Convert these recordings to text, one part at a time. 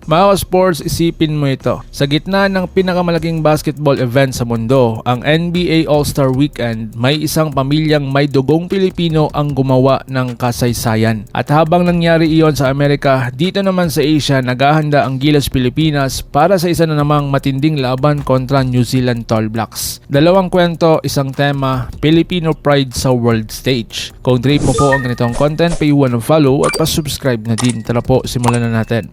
Mga sports, isipin mo ito. Sa gitna ng pinakamalaking basketball event sa mundo, ang NBA All-Star Weekend, may isang pamilyang may dugong Pilipino ang gumawa ng kasaysayan. At habang nangyari iyon sa Amerika, dito naman sa Asia, naghahanda ang Gilas Pilipinas para sa isa na namang matinding laban kontra New Zealand Tall Blacks. Dalawang kwento, isang tema, Filipino pride sa world stage. Kung trip mo po ang ganitong content, pay-1 ng follow at pa-subscribe na din. Tara po, simulan na natin.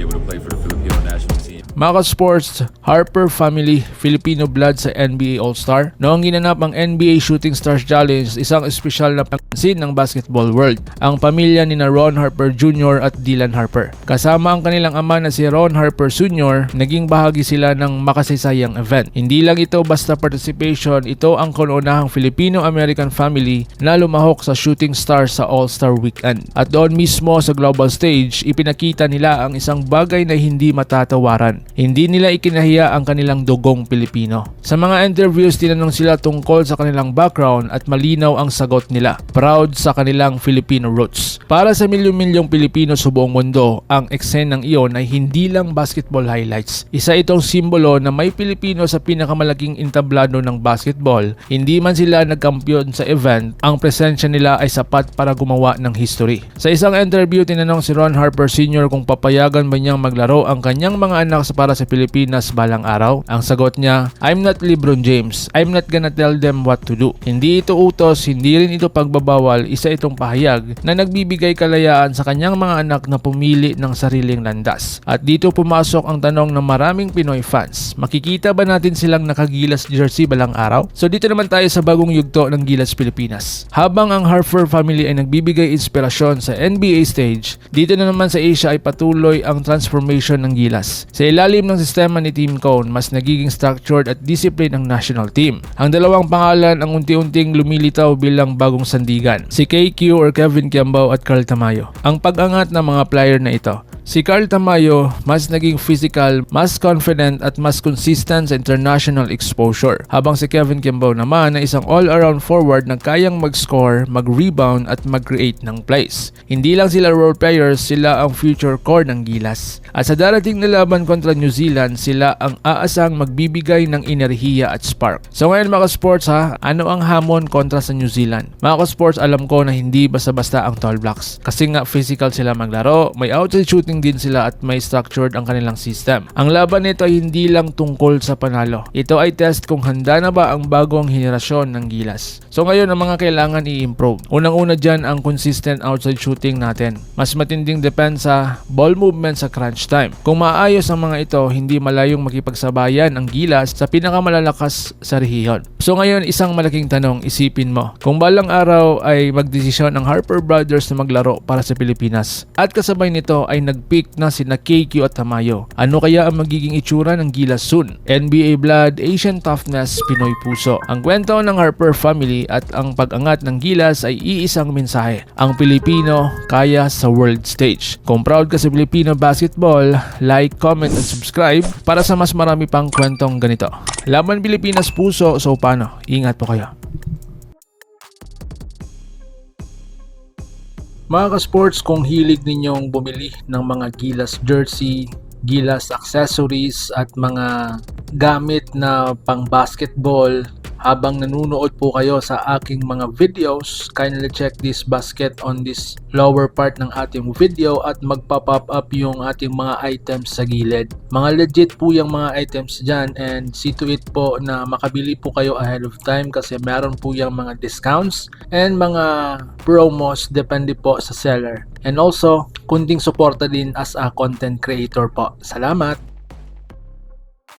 Able to play for the Filipino national team. Mga sports, Harper family, Filipino blood sa NBA All-Star. Noong ginanap ang NBA Shooting Stars Challenge, isang espesyal na pansin ng basketball world. Ang pamilya ni Ron Harper Jr. at Dylan Harper. Kasama ang kanilang ama na si Ron Harper Sr., naging bahagi sila ng makasaysayang event. Hindi lang ito basta participation, ito ang kauna-unahang Filipino-American family na lumahok sa Shooting Stars sa All-Star Weekend. At doon mismo sa global stage, ipinakita nila ang isang bagay na hindi matatawaran. Hindi nila ikinahiya ang kanilang dugong Pilipino. Sa mga interviews, tinanong sila tungkol sa kanilang background at malinaw ang sagot nila. Proud sa kanilang Filipino roots. Para sa milyong-milyong Pilipino sa buong mundo, ang eksenang iyon ay hindi lang basketball highlights. Isa itong simbolo na may Pilipino sa pinakamalaking entablado ng basketball. Hindi man sila nagkampiyon sa event, ang presensya nila ay sapat para gumawa ng history. Sa isang interview, tinanong si Ron Harper Sr. kung papayagan ba niyang maglaro ang kanyang mga anak para sa Pilipinas balang araw. Ang sagot niya, I'm not LeBron James. I'm not gonna tell them what to do. Hindi ito utos, hindi rin ito pagbabawal. Isa itong pahayag na nagbibigay kalayaan sa kanyang mga anak na pumili ng sariling landas. At dito pumasok ang tanong ng maraming Pinoy fans. Makikita ba natin silang nakagilas jersey balang araw? So dito naman tayo sa bagong yugto ng Gilas Pilipinas. Habang ang Harper family ay nagbibigay inspirasyon sa NBA stage, dito na naman sa Asia ay patuloy ang transformation ng Gilas. Sa ilalim ng sistema ni Team Cone, mas nagiging structured at disciplined ang national team. Ang dalawang pangalan ang unti-unting lumilitaw bilang bagong sandigan, si KQ or Kevin Kiambao at Carl Tamayo. Ang pag-angat ng mga player na ito, si Carl Tamayo mas naging physical, mas confident at mas consistent sa international exposure. Habang si Kevin Kiambao naman ay isang all-around forward na kayang mag-score, mag-rebound at mag-create ng plays. Hindi lang sila role players, sila ang future core ng Gilas. At sa darating na laban kontra New Zealand, sila ang aasang magbibigay ng enerhiya at spark. So ngayon mga sports ano ang hamon kontra sa New Zealand? Mga sports, alam ko na hindi basta-basta ang Tall Blacks. Kasi nga physical sila maglaro, may outside shooting din sila at may structured ang kanilang system. Ang laban nito ay hindi lang tungkol sa panalo. Ito ay test kung handa na ba ang bagong henerasyon ng Gilas. So ngayon ang mga kailangan i-improve. Unang-una dyan ang consistent outside shooting natin. Mas matinding depensa, ball movement sa crunch time. Kung maayos ang mga ito, hindi malayong makipagsabayan ang Gilas sa pinakamalalakas sa rehiyon. So ngayon, isang malaking tanong, isipin mo. Kung balang araw ay magdesisyon ang Harper Brothers na maglaro para sa Pilipinas at kasabay nito ay nag-pick na sina KQ at Tamayo, ano kaya ang magiging itsura ng Gilas soon? NBA blood, Asian toughness, Pinoy puso. Ang kwento ng Harper family at ang pag-angat ng Gilas ay iisang mensahe. Ang Pilipino kaya sa world stage. Kung proud ka sa Filipino basketball, like, comment at subscribe para sa mas marami pang kwentong ganito. Laban Pilipinas puso, so paano? Ingat po kayo. Mga ka-sports, kung hilig ninyong bumili ng mga Gilas jersey, Gilas accessories at mga gamit na pang basketball, habang nanunood po kayo sa aking mga videos, kindly check this basket on this lower part ng ating video at magpa-pop up yung ating mga items sa gilid. Mga legit po yung mga items dyan, and see to it po na makabili po kayo ahead of time kasi meron po yung mga discounts and mga promos depende po sa seller. And also, kunting suporta din as a content creator po. Salamat!